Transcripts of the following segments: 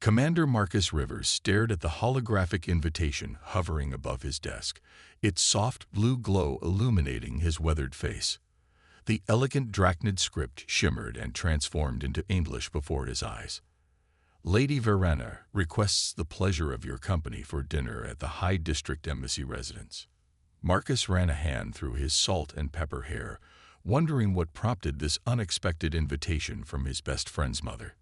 Commander Marcus Rivers stared at the holographic invitation hovering above his desk, its soft blue glow illuminating his weathered face. The elegant Drachnid script shimmered and transformed into English before his eyes. Lady Verana requests the pleasure of your company for dinner at the High District Embassy residence. Marcus ran a hand through his salt and pepper hair, wondering what prompted this unexpected invitation from his best friend's mother.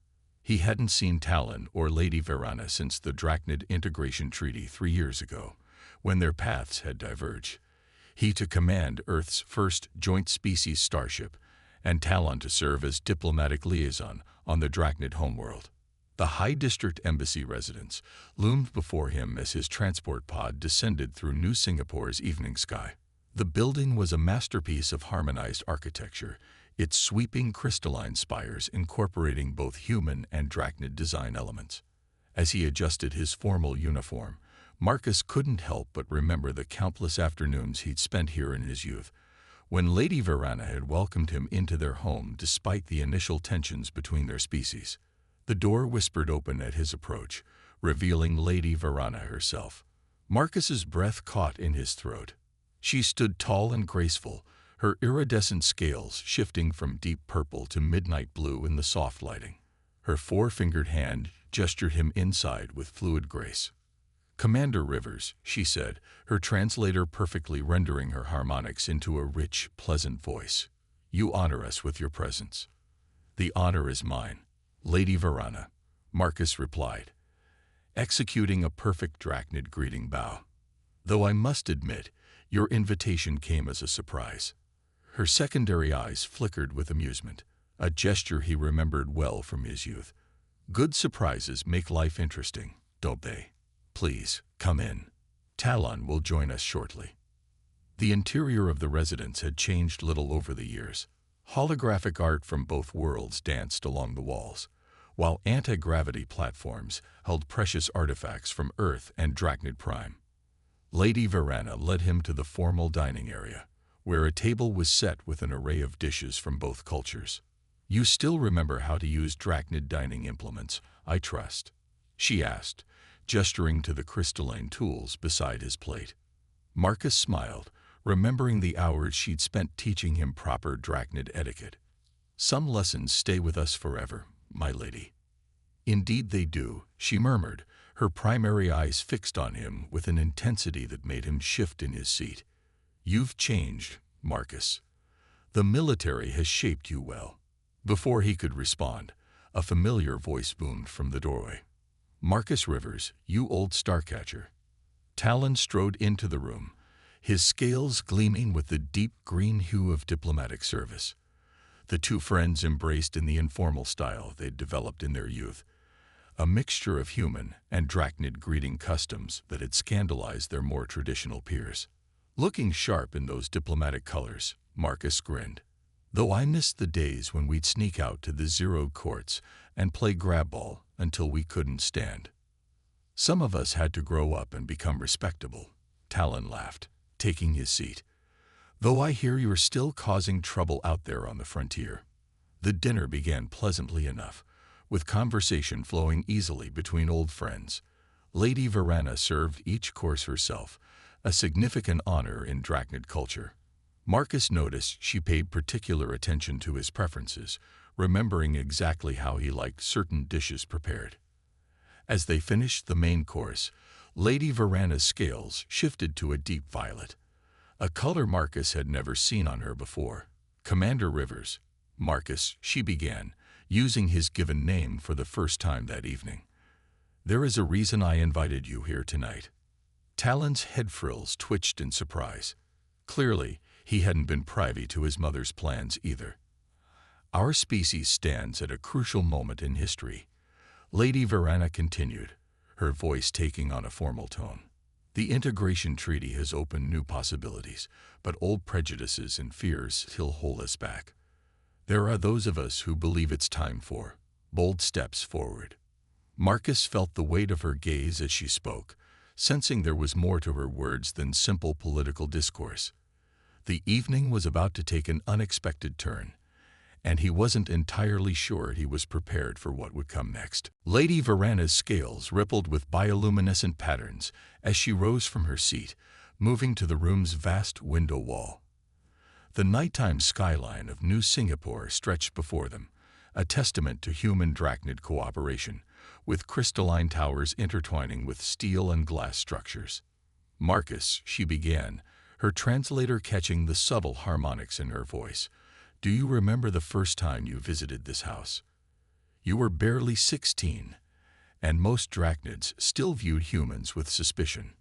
He hadn't seen Talon or Lady Verana since the Drachnid Integration Treaty 3 years ago, when their paths had diverged. He to command Earth's first joint species starship, and Talon to serve as diplomatic liaison on the Drachnid homeworld. The High District Embassy residence loomed before him as his transport pod descended through New Singapore's evening sky. The building was a masterpiece of harmonized architecture, its sweeping crystalline spires incorporating both human and Drachnid design elements. As he adjusted his formal uniform, Marcus couldn't help but remember the countless afternoons he'd spent here in his youth, when Lady Verana had welcomed him into their home despite the initial tensions between their species. The door whispered open at his approach, revealing Lady Verana herself. Marcus's breath caught in his throat. She stood tall and graceful, her iridescent scales shifting from deep purple to midnight blue in the soft lighting. Her four-fingered hand gestured him inside with fluid grace. "Commander Rivers," she said, her translator perfectly rendering her harmonics into a rich, pleasant voice. "You honor us with your presence." "The honor is mine, Lady Verana," Marcus replied, executing a perfect Drachnid greeting bow. "Though I must admit, your invitation came as a surprise." Her secondary eyes flickered with amusement, a gesture he remembered well from his youth. "Good surprises make life interesting, don't they? Please, come in. Talon will join us shortly." The interior of the residence had changed little over the years. Holographic art from both worlds danced along the walls, while anti-gravity platforms held precious artifacts from Earth and Drachnid Prime. Lady Verana led him to the formal dining area, where a table was set with an array of dishes from both cultures. "You still remember how to use Drachnid dining implements, I trust?" she asked, gesturing to the crystalline tools beside his plate. Marcus smiled, remembering the hours she'd spent teaching him proper Drachnid etiquette. "Some lessons stay with us forever, my lady." "Indeed they do," she murmured, her primary eyes fixed on him with an intensity that made him shift in his seat. "You've changed, Marcus. The military has shaped you well." Before he could respond, a familiar voice boomed from the doorway. "Marcus Rivers, you old starcatcher." Talon strode into the room, his scales gleaming with the deep green hue of diplomatic service. The two friends embraced in the informal style they'd developed in their youth, a mixture of human and Drachnid greeting customs that had scandalized their more traditional peers. Looking sharp in those diplomatic colors, Marcus grinned. "Though I missed the days when we'd sneak out to the zeroed courts and play grab ball until we couldn't stand. Some of us had to grow up and become respectable," Talon laughed, taking his seat. "Though I hear you're still causing trouble out there on the frontier." The dinner began pleasantly enough, with conversation flowing easily between old friends. Lady Verana served each course herself, a significant honor in Drachnid culture. Marcus noticed she paid particular attention to his preferences, remembering exactly how he liked certain dishes prepared. As they finished the main course, Lady Verana's scales shifted to a deep violet, a color Marcus had never seen on her before. "Commander Rivers," Marcus, she began, using his given name for the first time that evening. "There is a reason I invited you here tonight." Talon's head frills twitched in surprise. Clearly, he hadn't been privy to his mother's plans either. "Our species stands at a crucial moment in history," Lady Verana continued, her voice taking on a formal tone. "The Integration Treaty has opened new possibilities, but old prejudices and fears still hold us back. There are those of us who believe it's time for bold steps forward." Marcus felt the weight of her gaze as she spoke, sensing there was more to her words than simple political discourse. The evening was about to take an unexpected turn, and he wasn't entirely sure he was prepared for what would come next. Lady Varana's scales rippled with bioluminescent patterns as she rose from her seat, moving to the room's vast window wall. The nighttime skyline of New Singapore stretched before them, a testament to human drachnid cooperation, with crystalline towers intertwining with steel and glass structures. "Marcus," she began, her translator catching the subtle harmonics in her voice, "do you remember the first time you visited this house? You were barely 16, and most drachnids still viewed humans with suspicion."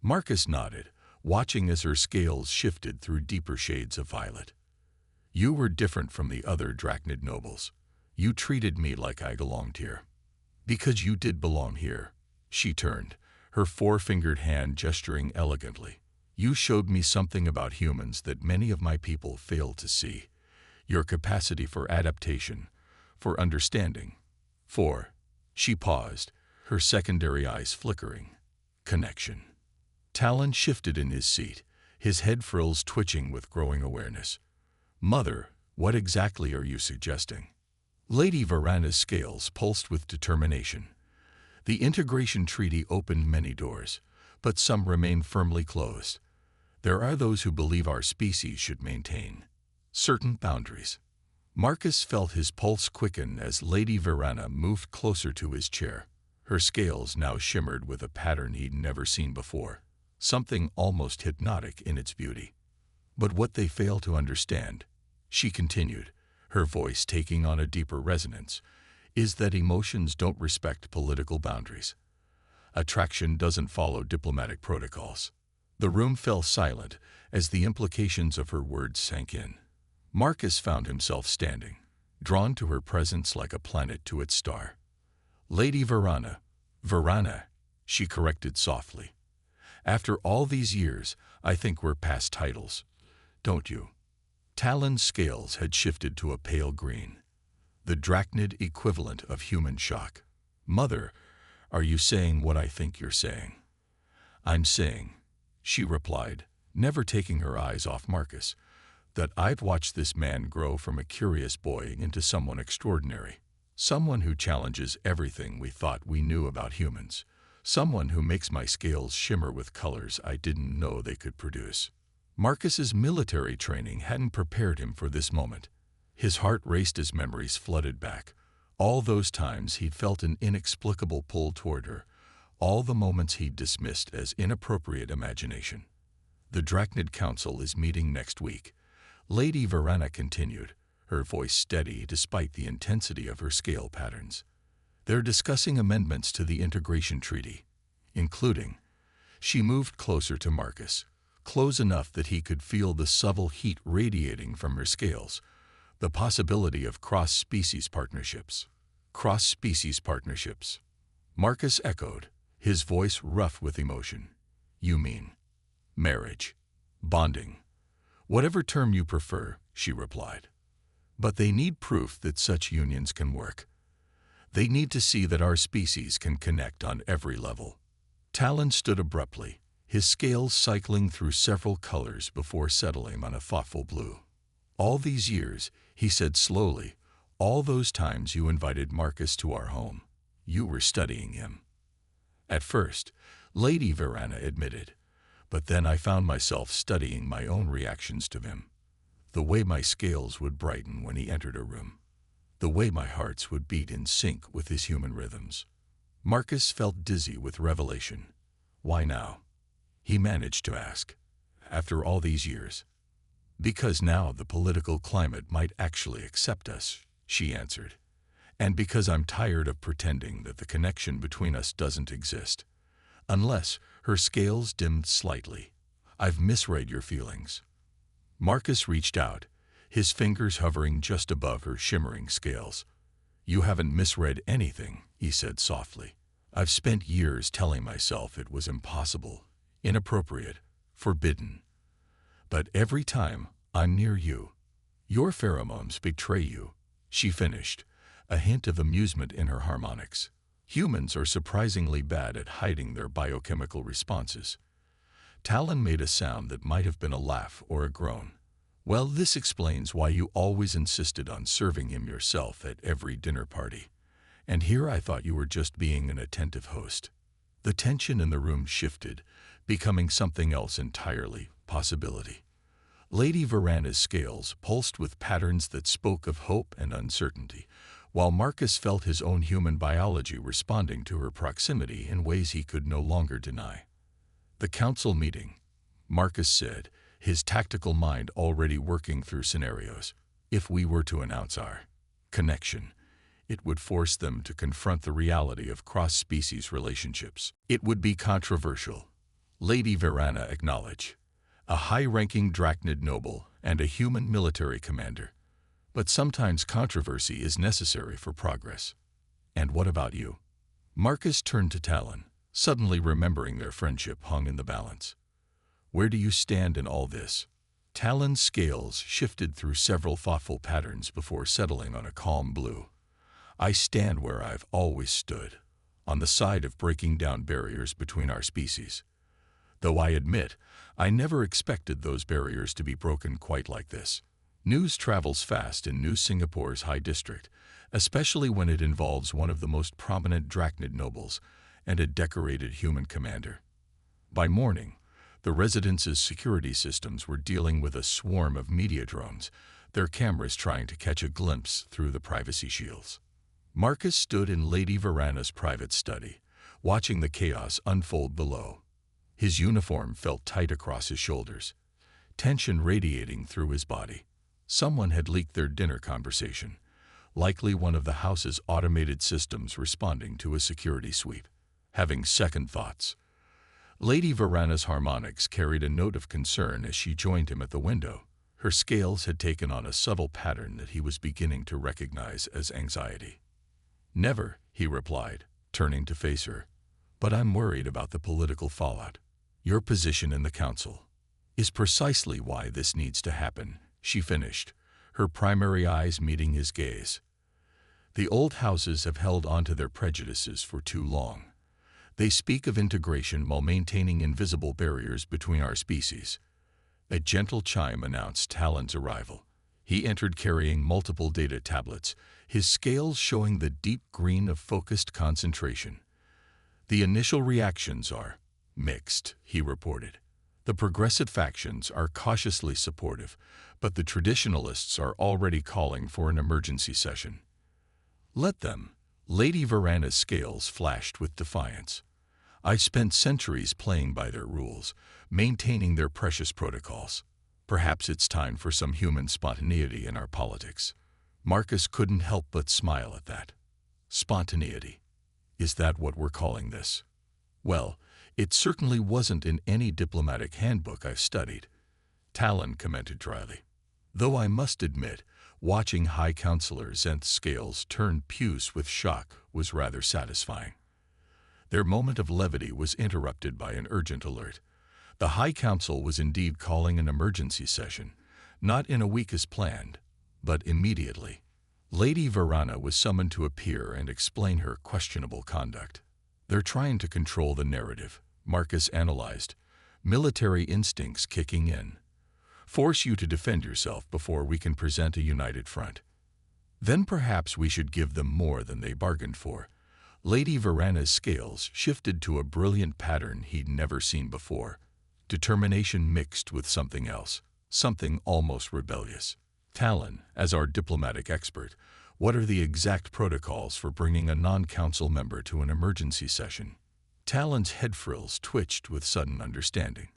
Marcus nodded, watching as her scales shifted through deeper shades of violet. "You were different from the other drachnid nobles. You treated me like I belonged here." "Because you did belong here." She turned, her four-fingered hand gesturing elegantly. "You showed me something about humans that many of my people failed to see. Your capacity for adaptation, for understanding, for—" She paused, her secondary eyes flickering. "Connection." Talon shifted in his seat, his head frills twitching with growing awareness. "Mother, what exactly are you suggesting?" Lady Varana's scales pulsed with determination. The integration treaty opened many doors, but some remain firmly closed. There are those who believe our species should maintain certain boundaries. Marcus felt his pulse quicken as Lady Varana moved closer to his chair. Her scales now shimmered with a pattern he'd never seen before, something almost hypnotic in its beauty. "But what they fail to understand," she continued, her voice taking on a deeper resonance, "is that emotions don't respect political boundaries. Attraction doesn't follow diplomatic protocols." The room fell silent as the implications of her words sank in. Marcus found himself standing, drawn to her presence like a planet to its star. "Lady Varana," "Varana," she corrected softly. "After all these years, I think we're past titles, don't you?" Talon's scales had shifted to a pale green, the drachnid equivalent of human shock. "Mother, are you saying what I think you're saying?" "I'm saying," she replied, never taking her eyes off Marcus, "that I've watched this man grow from a curious boy into someone extraordinary. Someone who challenges everything we thought we knew about humans. Someone who makes my scales shimmer with colors I didn't know they could produce." Marcus's military training hadn't prepared him for this moment. His heart raced as memories flooded back. All those times he'd felt an inexplicable pull toward her, all the moments he'd dismissed as inappropriate imagination. "The Drachnid Council is meeting next week," Lady Varana continued, her voice steady despite the intensity of her scale patterns. "They're discussing amendments to the integration treaty, including—" She moved closer to Marcus, close enough that he could feel the subtle heat radiating from her scales, "the possibility of cross-species partnerships." "Cross-species partnerships," Marcus echoed, his voice rough with emotion. "You mean marriage, bonding, whatever term you prefer," she replied. "But they need proof that such unions can work. They need to see that our species can connect on every level." Talon stood abruptly, his scales cycling through several colors before settling on a thoughtful blue. "All these years," he said slowly, "all those times you invited Marcus to our home, you were studying him." "At first," Lady Varana admitted, "but then I found myself studying my own reactions to him. The way my scales would brighten when he entered a room. The way my hearts would beat in sync with his human rhythms." Marcus felt dizzy with revelation. "Why now?" he managed to ask. "After all these years?" "Because now the political climate might actually accept us," she answered. "And because I'm tired of pretending that the connection between us doesn't exist. Unless," her scales dimmed slightly, "I've misread your feelings." Marcus reached out, his fingers hovering just above her shimmering scales. "You haven't misread anything," he said softly. "I've spent years telling myself it was impossible, inappropriate, forbidden. But every time I'm near you, your pheromones betray you," she finished, a hint of amusement in her harmonics. "Humans are surprisingly bad at hiding their biochemical responses." Talon made a sound that might have been a laugh or a groan. Well, this explains why you always insisted on serving him yourself at every dinner party. And here I thought you were just being an attentive host. The tension in the room shifted, becoming something else entirely, possibility. Lady Verana's scales pulsed with patterns that spoke of hope and uncertainty, while Marcus felt his own human biology responding to her proximity in ways he could no longer deny. The council meeting, Marcus said, his tactical mind already working through scenarios. If we were to announce our connection, it would force them to confront the reality of cross-species relationships. It would be controversial. Lady Verana acknowledged. A high-ranking Drachnid noble and a human military commander. But sometimes controversy is necessary for progress. And what about you? Marcus turned to Talon, suddenly remembering their friendship hung in the balance. Where do you stand in all this? Talon's scales shifted through several thoughtful patterns before settling on a calm blue. I stand where I've always stood, on the side of breaking down barriers between our species. Though I admit, I never expected those barriers to be broken quite like this. News travels fast in New Singapore's High District, especially when it involves one of the most prominent Drachnid nobles and a decorated human commander. By morning, the residence's security systems were dealing with a swarm of media drones, their cameras trying to catch a glimpse through the privacy shields. Marcus stood in Lady Verana's private study, watching the chaos unfold below. His uniform felt tight across his shoulders, tension radiating through his body. Someone had leaked their dinner conversation, likely one of the house's automated systems responding to a security sweep. Having second thoughts, Lady Verana's harmonics carried a note of concern as she joined him at the window. Her scales had taken on a subtle pattern that he was beginning to recognize as anxiety. Never, he replied, turning to face her. But I'm worried about the political fallout. Your position in the council is precisely why this needs to happen, she finished, her primary eyes meeting his gaze. The old houses have held onto their prejudices for too long. They speak of integration while maintaining invisible barriers between our species. A gentle chime announced Talon's arrival. He entered carrying multiple data tablets, his scales showing the deep green of focused concentration. The initial reactions are mixed, he reported. The progressive factions are cautiously supportive, but the traditionalists are already calling for an emergency session. Let them. Lady Verana's scales flashed with defiance. I spent centuries playing by their rules, maintaining their precious protocols. Perhaps it's time for some human spontaneity in our politics. Marcus couldn't help but smile at that. Spontaneity. Is that what we're calling this? Well, it certainly wasn't in any diplomatic handbook I've studied, Talon commented dryly. Though I must admit, watching High Counselor Zenth's scales turn puce with shock was rather satisfying. Their moment of levity was interrupted by an urgent alert. The High Council was indeed calling an emergency session, not in a week as planned, but immediately. Lady Verana was summoned to appear and explain her questionable conduct. They're trying to control the narrative, Marcus analyzed, military instincts kicking in. Force you to defend yourself before we can present a united front. Then perhaps we should give them more than they bargained for. Lady Verana's scales shifted to a brilliant pattern he'd never seen before. Determination mixed with something else, something almost rebellious. Talon, as our diplomatic expert, what are the exact protocols for bringing a non-council member to an emergency session? Talon's head frills twitched with sudden understanding.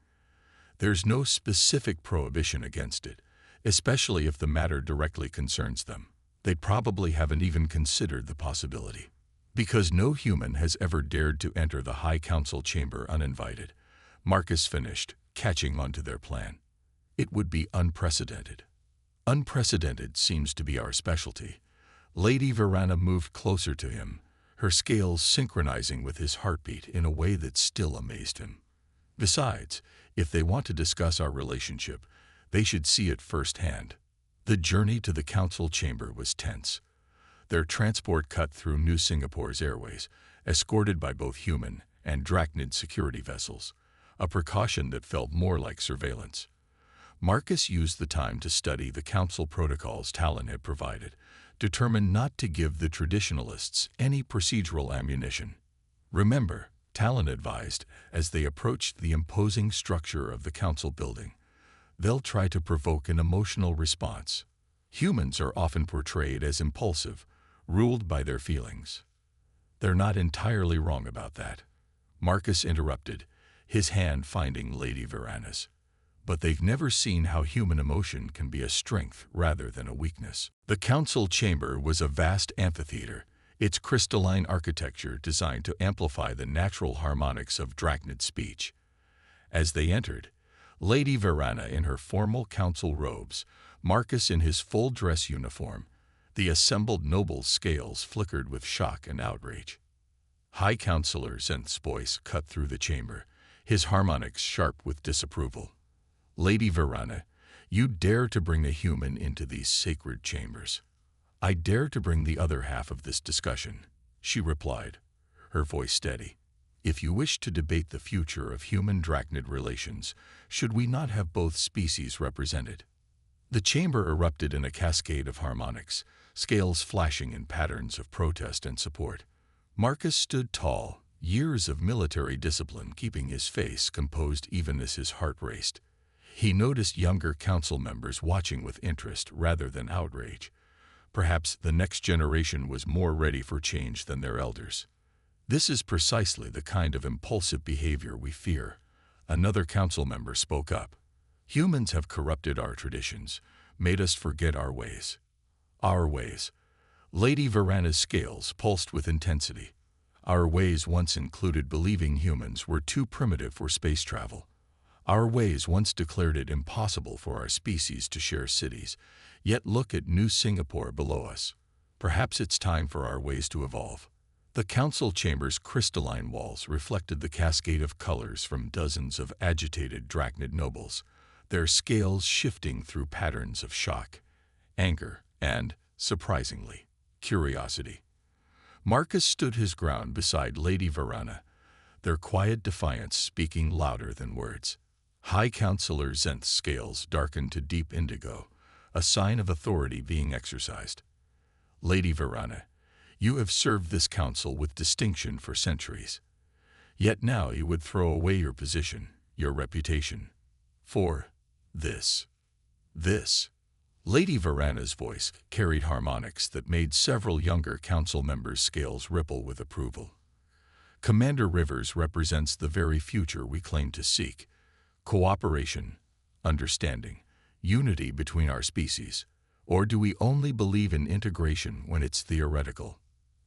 There's no specific prohibition against it, especially if the matter directly concerns them. They probably haven't even considered the possibility. Because no human has ever dared to enter the High Council chamber uninvited, Marcus finished, catching onto their plan. It would be unprecedented. Unprecedented seems to be our specialty. Lady Verana moved closer to him, her scales synchronizing with his heartbeat in a way that still amazed him. Besides, if they want to discuss our relationship, they should see it firsthand. The journey to the council chamber was tense. Their transport cut through New Singapore's airways, escorted by both human and Drachnid security vessels, a precaution that felt more like surveillance. Marcus used the time to study the council protocols Talon had provided, determined not to give the traditionalists any procedural ammunition. Remember, Talon advised, as they approached the imposing structure of the council building, they'll try to provoke an emotional response. Humans are often portrayed as impulsive, ruled by their feelings. They're not entirely wrong about that. Marcus interrupted, his hand finding Lady Verana's. But they've never seen how human emotion can be a strength rather than a weakness. The council chamber was a vast amphitheater, its crystalline architecture designed to amplify the natural harmonics of Drachnid speech. As they entered, Lady Verana in her formal council robes, Marcus in his full dress uniform, the assembled nobles' scales flickered with shock and outrage. High Councillor Zenth's voice cut through the chamber, his harmonics sharp with disapproval. Lady Verana, you dare to bring a human into these sacred chambers. I dare to bring the other half of this discussion, she replied, her voice steady. If you wish to debate the future of human-Drachnid relations, should we not have both species represented? The chamber erupted in a cascade of harmonics, scales flashing in patterns of protest and support. Marcus stood tall, years of military discipline keeping his face composed even as his heart raced. He noticed younger council members watching with interest rather than outrage. Perhaps the next generation was more ready for change than their elders. This is precisely the kind of impulsive behavior we fear. Another council member spoke up. Humans have corrupted our traditions, made us forget our ways. Our ways. Lady Verana's scales pulsed with intensity. Our ways once included believing humans were too primitive for space travel. Our ways once declared it impossible for our species to share cities, yet look at New Singapore below us. Perhaps it's time for our ways to evolve. The council chamber's crystalline walls reflected the cascade of colors from dozens of agitated Drachnid nobles, their scales shifting through patterns of shock, anger, and, surprisingly, curiosity. Marcus stood his ground beside Lady Verana, their quiet defiance speaking louder than words. High Councillor Zenth's scales darkened to deep indigo, a sign of authority being exercised. Lady Verana, you have served this council with distinction for centuries. Yet now you would throw away your position, your reputation, for this. Lady Verana's voice carried harmonics that made several younger council members' scales ripple with approval. Commander Rivers represents the very future we claim to seek. Cooperation, understanding, unity between our species. Or do we only believe in integration when it's theoretical?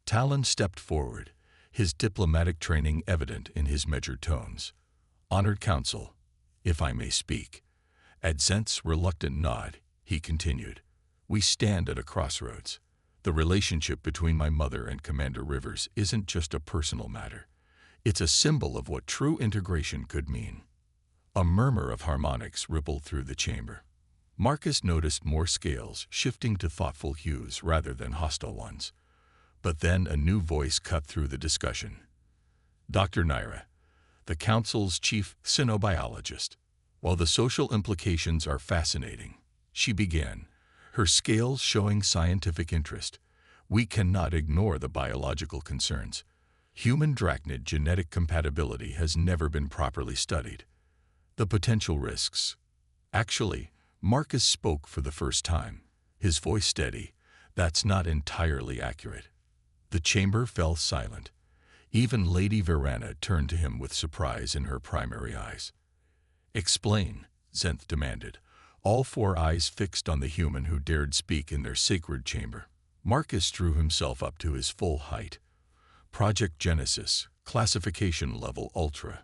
Talon stepped forward, his diplomatic training evident in his measured tones. Honored Council, if I may speak. At Zenth's reluctant nod, he continued, we stand at a crossroads. The relationship between my mother and Commander Rivers isn't just a personal matter. It's a symbol of what true integration could mean. A murmur of harmonics rippled through the chamber. Marcus noticed more scales shifting to thoughtful hues rather than hostile ones. But then a new voice cut through the discussion. Dr. Naira, the council's chief cynobiologist. While the social implications are fascinating, she began, her scales showing scientific interest, we cannot ignore the biological concerns. Human Drachnid genetic compatibility has never been properly studied. The potential risks. Actually, Marcus spoke for the first time, his voice steady. That's not entirely accurate. The chamber fell silent. Even Lady Verana turned to him with surprise in her primary eyes. Explain, Zenth demanded, all four eyes fixed on the human who dared speak in their sacred chamber. Marcus drew himself up to his full height. Project Genesis, Classification Level Ultra,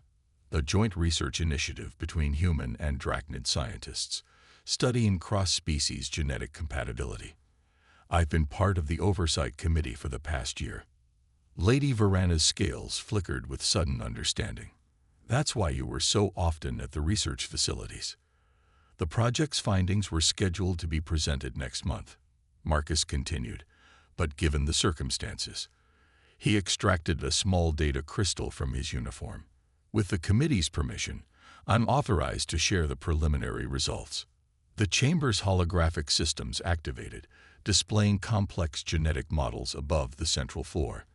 a joint research initiative between human and Drachnid scientists, studying cross-species genetic compatibility. I've been part of the oversight committee for the past year. Lady Verana's scales flickered with sudden understanding. That's why you were so often at the research facilities. The project's findings were scheduled to be presented next month, Marcus continued, but given the circumstances. He extracted a small data crystal from his uniform. With the committee's permission, I'm authorized to share the preliminary results. The chamber's holographic systems activated, displaying complex genetic models above the central floor.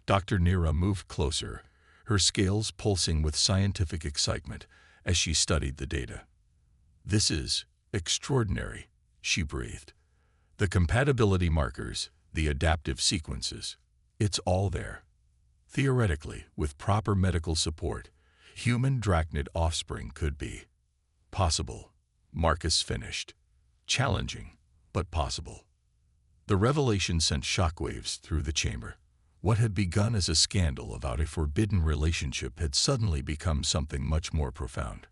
Dr. Nira moved closer, her scales pulsing with scientific excitement as she studied the data. "This is extraordinary," she breathed. "The compatibility markers, the adaptive sequences, it's all there. Theoretically, with proper medical support, human drachnid offspring could be possible," Marcus finished. "Challenging, but possible." The revelation sent shockwaves through the chamber. What had begun as a scandal about a forbidden relationship had suddenly become something much more profound.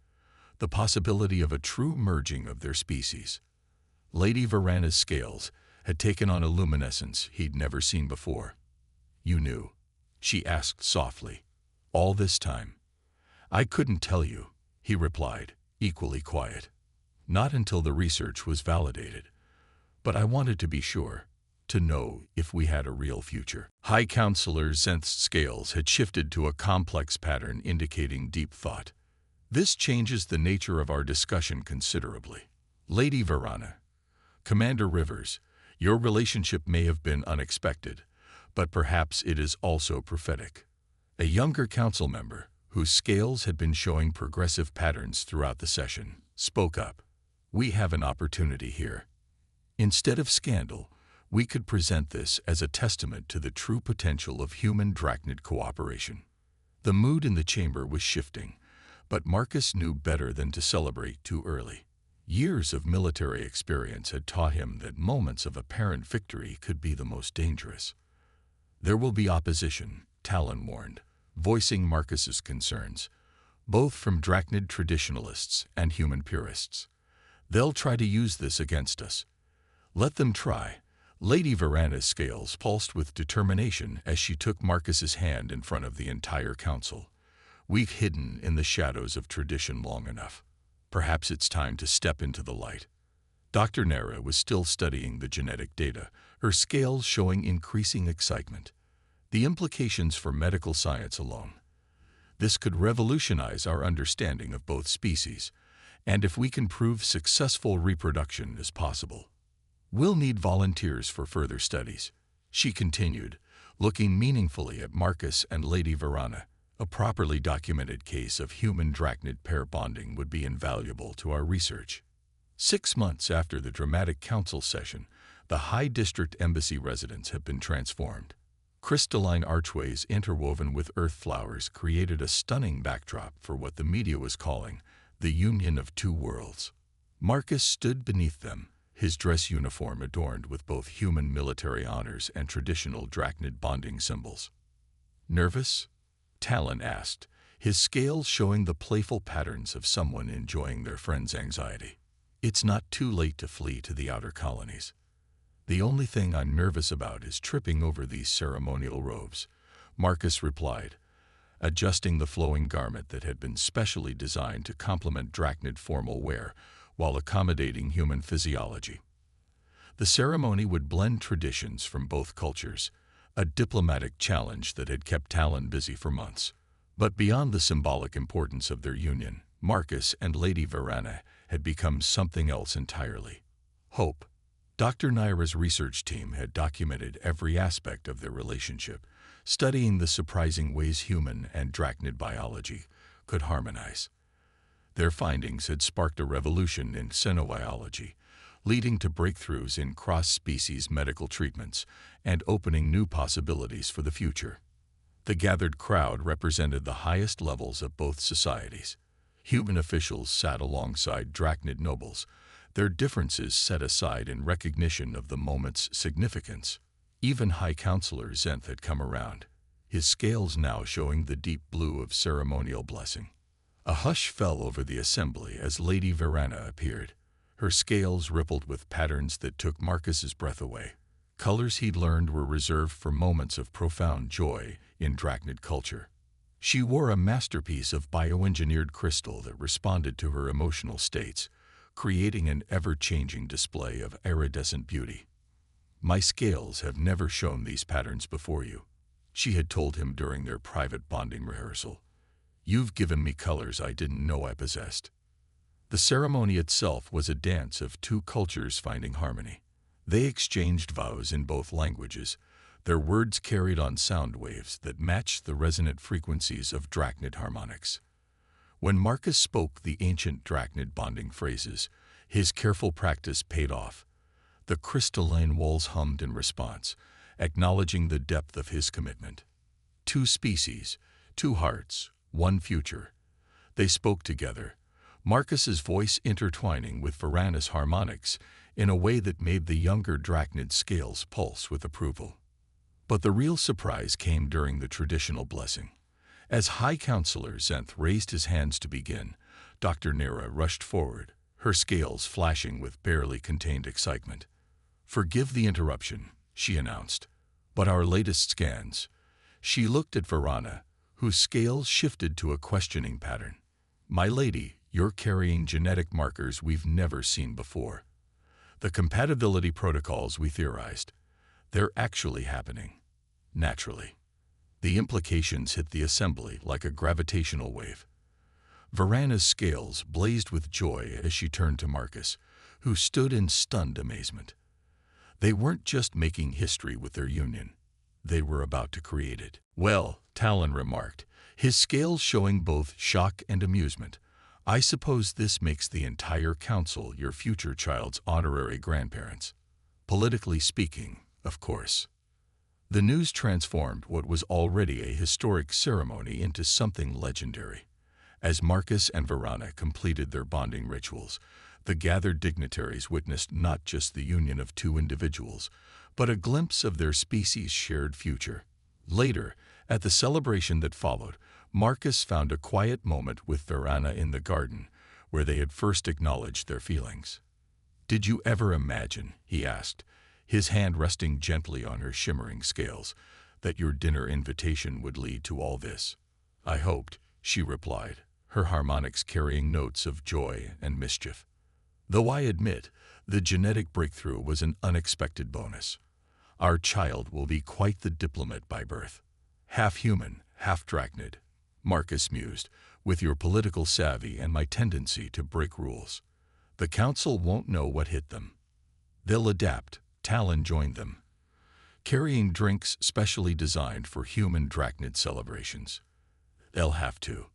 The possibility of a true merging of their species. Lady Varana's scales had taken on a luminescence he'd never seen before. "You knew?" she asked softly. "All this time?" "I couldn't tell you," he replied, equally quiet. "Not until the research was validated. But I wanted to be sure, to know if we had a real future." High Counselor Zenth's scales had shifted to a complex pattern indicating deep thought. "This changes the nature of our discussion considerably. Lady Varana, Commander Rivers, your relationship may have been unexpected, but perhaps it is also prophetic." A younger council member, whose scales had been showing progressive patterns throughout the session, spoke up. "We have an opportunity here. Instead of scandal, we could present this as a testament to the true potential of human drachnid cooperation." The mood in the chamber was shifting, but Marcus knew better than to celebrate too early. Years of military experience had taught him that moments of apparent victory could be the most dangerous. "There will be opposition," Talon warned, voicing Marcus's concerns, "both from drachnid traditionalists and human purists. They'll try to use this against us." "Let them try." Lady Varana's scales pulsed with determination as she took Marcus's hand in front of the entire council. "We've hidden in the shadows of tradition long enough. Perhaps it's time to step into the light." Dr. Nara was still studying the genetic data, her scales showing increasing excitement. The implications for medical science alone. "This could revolutionize our understanding of both species, and if we can prove successful reproduction is possible. We'll need volunteers for further studies," she continued, looking meaningfully at Marcus and Lady Varana. "A properly documented case of human drachnid pair bonding would be invaluable to our research." 6 months after the dramatic council session, the High District Embassy residence had been transformed. Crystalline archways interwoven with earth flowers created a stunning backdrop for what the media was calling the union of two worlds. Marcus stood beneath them, his dress uniform adorned with both human military honors and traditional drachnid bonding symbols. "Nervous?" Talon asked, his scales showing the playful patterns of someone enjoying their friend's anxiety. "It's not too late to flee to the outer colonies. The only thing I'm nervous about is tripping over these ceremonial robes," Marcus replied, adjusting the flowing garment that had been specially designed to complement drachnid formal wear while accommodating human physiology. The ceremony would blend traditions from both cultures, a diplomatic challenge that had kept Talon busy for months. But beyond the symbolic importance of their union, Marcus and Lady Varana had become something else entirely. Hope. Dr. Naira's research team had documented every aspect of their relationship, studying the surprising ways human and drachnid biology could harmonize. Their findings had sparked a revolution in xenobiology, leading to breakthroughs in cross-species medical treatments and opening new possibilities for the future. The gathered crowd represented the highest levels of both societies. Human officials sat alongside drachnid nobles, their differences set aside in recognition of the moment's significance. Even High Counselor Zenth had come around, his scales now showing the deep blue of ceremonial blessing. A hush fell over the assembly as Lady Varana appeared. Her scales rippled with patterns that took Marcus's breath away. Colors he'd learned were reserved for moments of profound joy in drachnid culture. She wore a masterpiece of bioengineered crystal that responded to her emotional states, creating an ever-changing display of iridescent beauty. "My scales have never shown these patterns before you," she had told him during their private bonding rehearsal. "You've given me colors I didn't know I possessed." The ceremony itself was a dance of two cultures finding harmony. They exchanged vows in both languages, their words carried on sound waves that matched the resonant frequencies of drachnid harmonics. When Marcus spoke the ancient drachnid bonding phrases, his careful practice paid off. The crystalline walls hummed in response, acknowledging the depth of his commitment. Two species, two hearts, one future. They spoke together, Marcus's voice intertwining with Varana's harmonics in a way that made the younger drachnid scales pulse with approval. But the real surprise came during the traditional blessing. As High Counselor Zenth raised his hands to begin, Dr. Nera rushed forward, her scales flashing with barely contained excitement. "Forgive the interruption," she announced, "but our latest scans." She looked at Varana, whose scales shifted to a questioning pattern. "My lady, you're carrying genetic markers we've never seen before. The compatibility protocols we theorized, they're actually happening. Naturally." The implications hit the assembly like a gravitational wave. Varana's scales blazed with joy as she turned to Marcus, who stood in stunned amazement. They weren't just making history with their union. They were about to create it. "Well," Talon remarked, his scales showing both shock and amusement, "I suppose this makes the entire council your future child's honorary grandparents. Politically speaking, of course." The news transformed what was already a historic ceremony into something legendary. As Marcus and Varana completed their bonding rituals, the gathered dignitaries witnessed not just the union of two individuals, but a glimpse of their species' shared future. Later, at the celebration that followed, Marcus found a quiet moment with Varana in the garden, where they had first acknowledged their feelings. "Did you ever imagine," he asked, his hand resting gently on her shimmering scales, "that your dinner invitation would lead to all this?" "I hoped," she replied, her harmonics carrying notes of joy and mischief. "Though I admit, the genetic breakthrough was an unexpected bonus. Our child will be quite the diplomat by birth. Half human, half drachnid," Marcus mused, "with your political savvy and my tendency to break rules. The council won't know what hit them. They'll adapt." Talon joined them, carrying drinks specially designed for human drachnid celebrations. "They'll have to.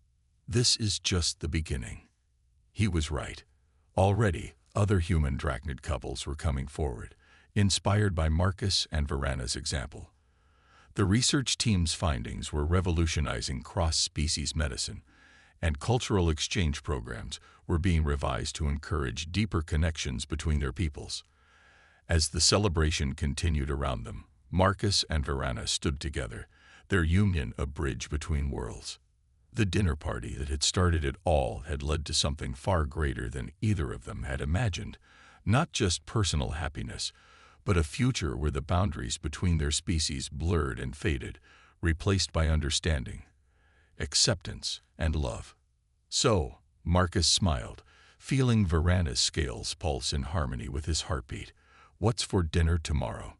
This is just the beginning." He was right. Already, other human drachnid couples were coming forward, inspired by Marcus and Varana's example. The research team's findings were revolutionizing cross-species medicine, and cultural exchange programs were being revised to encourage deeper connections between their peoples. As the celebration continued around them, Marcus and Varana stood together, their union a bridge between worlds. The dinner party that had started it all had led to something far greater than either of them had imagined, not just personal happiness, but a future where the boundaries between their species blurred and faded, replaced by understanding, acceptance, and love. "So," Marcus smiled, feeling Varana's scales pulse in harmony with his heartbeat, "what's for dinner tomorrow?"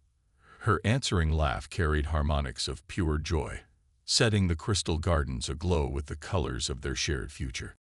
Her answering laugh carried harmonics of pure joy, setting the crystal gardens aglow with the colors of their shared future.